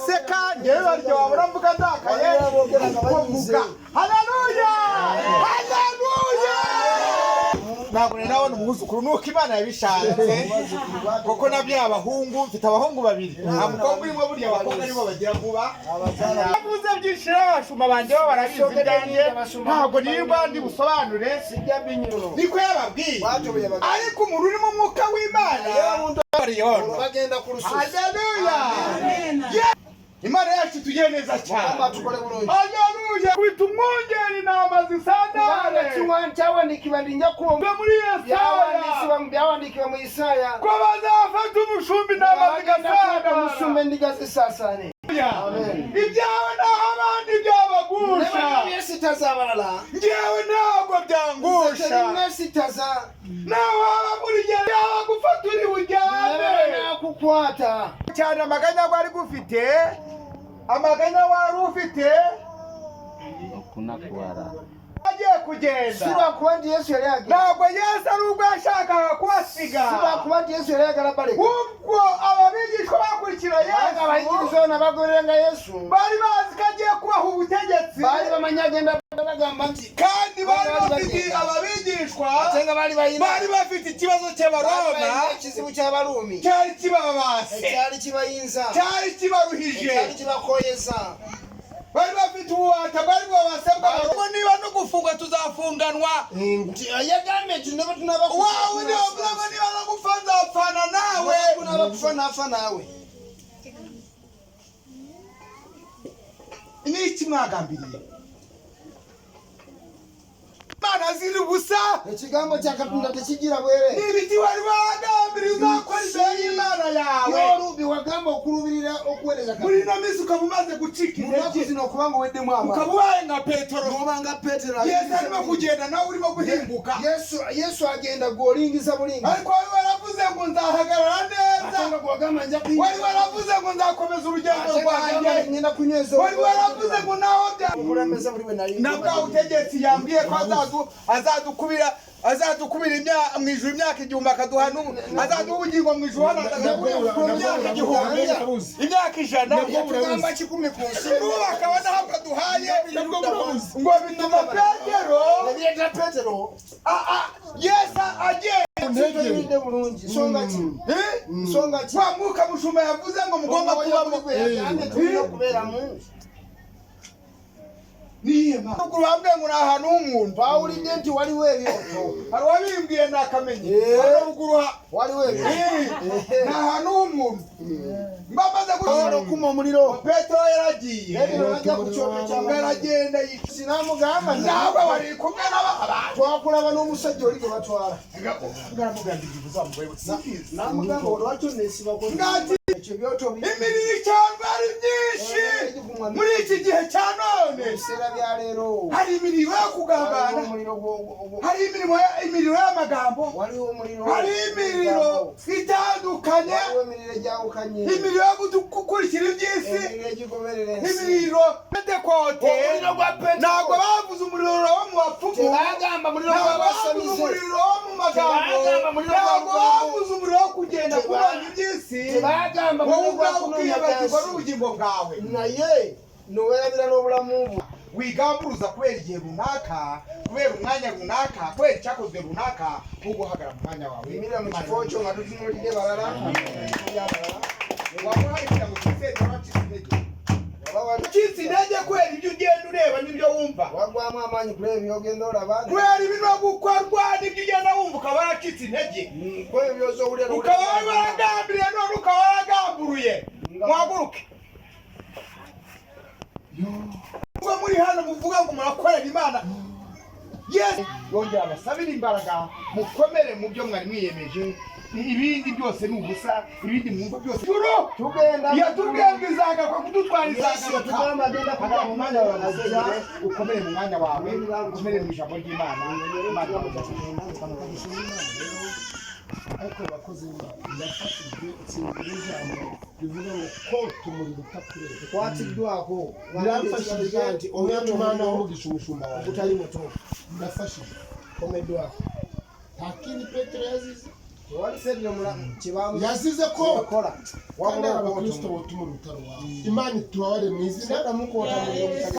guseka ngewe baryo wabura mvuga ndakaye kuvuga haleluya haleluya ntabwo nabona umwuzukuru nuko Imana yabishatse kuko nabyo abahungu mfite abahungu babiri nta mukobwa urimo buriya abakobwa aribo bagira vuba abuze byinshi abashuma banje bo barabizi byanjye ntabwo niba ndi busobanure sijya binyuro niko yababwiye ariko umuntu uri mu mwuka w'Imana bagenda kurusuka haleluya Imana yacu tugiye neza cyane haleluya kwita umwungeri inama zisandare kiwancawe nikibandinya kumva muri Yesaya mu Isaya ko bazafata umushumbi inama zigasandara umushumbi ndigazisasane ibyawe naho abandi byabagusha Yesu tazabarala ngewe ntabwo byangusha Yesu taza nawe muri gihe yagufata uri bujyane kukwata cyane amaganya wari gufite amaganya wari ufite kunakwara agiye kugenda siba kubandi Yesu yari yagiye ntabwo Yesu ari ubwo yashakaga kubasiga siba kubandi Yesu yari yagarabare ubwo ababigishwa bakurikira Yesu abahigirizo n'abagorenga Yesu bari bazi ko agiye kubaha ubutegetsi bari bamanyagenda bagamba nti kandi bari bafite ababigishwa bari bafite ikibazo cy'abaroma ikizibu cy'abarumi cyari kibabase cyari kibayinza cyari kibaruhije cyari kibakoyeza bari bafite ububata bari bwabasabwa ngo niba no gufungwa tuzafunganwa yagamye tunaba tunabakufana wawe niba no gupfa nzapfana nawe napfa nawe ni iki mwagambiriye Imana ziri busa ikigambo cya Katonda tekigira bwere n'ibiti wari bagambiriye uzakora imbere y'Imana yawe yorubi wagamba okulubirira okuwereza muri ino minsi ukaba umaze gucika intege zino kuba ngo wedde mwama ukaba ubaye nka Petero nobanga Petero Yesu arimo kugenda nawe urimo guhinguka Yesu agenda golingiza bulingi ariko wari waravuze ngo nzahagarara neza atanga kuwagamba njya kwiga wari waravuze ngo nzakomeza urugendo rwanjye ngenda kunyezo wari waravuze ngo naho kurameza buri we nari nabwo utegetsi yambwiye ko azadukubira mu ijuru imyaka igihumbi akaduha azaduha ubugingo mu ijuru hano imyaka igihumbi imyaka ijana tugamba kikumi ku nsi n'ubu bakaba nahabwo aduhaye ngo bituma Petero Yesu agenda songa ki wa mwuka mushuma yavuze ngo mugomba kubamo kubera mu niye ma kurambwe ngo nahantu h'umuntu Pawuli denti wali webyoto hari wabimbwiye nakamenye uguruha wali webyo nahantu h'umuntu mbamaze gukora kuma muriro Petero yaragiye ajya kucyoka cyangwa yaragenda sinamugamba nawe wari kumwe n'abana twakuraba n'umusajja uri kubatwara ngaramugambye uzamugwe namugamba olwacyo nesiba ko imirimo cyangwa ari myinshi muri iki gihe cya none hari imirimo yo kugambana hari imirimo y'amagambo hari imirimo itandukanye imirimo yo gukurikira iby'isi imirimo pentekote ntabwo bavuze umuriro wo mu bapfumu ntabwo bavuze umuriro wo mu magambo ntabwo bavuze umuriro wo kugenda kurwanya iby'isi wowe ubwawe ukiyibagirwa n'ubugingo bwawe naye nowerabira n'obulamu wigamburuza kubera igihe runaka kubera umwanya runaka kubera icyakozwe runaka wo guhagarara mu mwanya wawe imirira mu kifo cyo nka tuzinurire barara wamuhaye kugira ngo gisete abacitse intege abacitse intege kubera ibyo ugenda ureba n'ibyo wumva wagwamo amanyi kureba ibyo ugenda uraba kubera ibintu gukorwa n'ibyo ugenda wumva ukaba waracitse intege kubera ibibazo ureba ukaba waragambiriye none ukaba waragamburuye muhaguruke ubwo muri hano muvuga ngo murakorera Imana Yesu yongera abasabira imbaraga mukomere mu byo mwari mwiyemeje ibindi byose ni ubusa ibindi mwumva byose tugenda yatubwenge izagaruka kudutwara izagaruka mu mwanya wawe ukomere mu mwanya wawe ukomere mu ijambo ry'Imana ariko bakoze yafashije ikintu n'ijambo bivuga ngo ko tumuriro utakureba twatidwako birafashije kandi umwana umwana w'umugisha umushumba wawe utari muto birafashije komedwako nta kindi Petero yazize Wali sedde mulamu kibamu yazize ko kola kandi abakristo botumura utaro wawe imana tubabare mu izina sedda mukota mu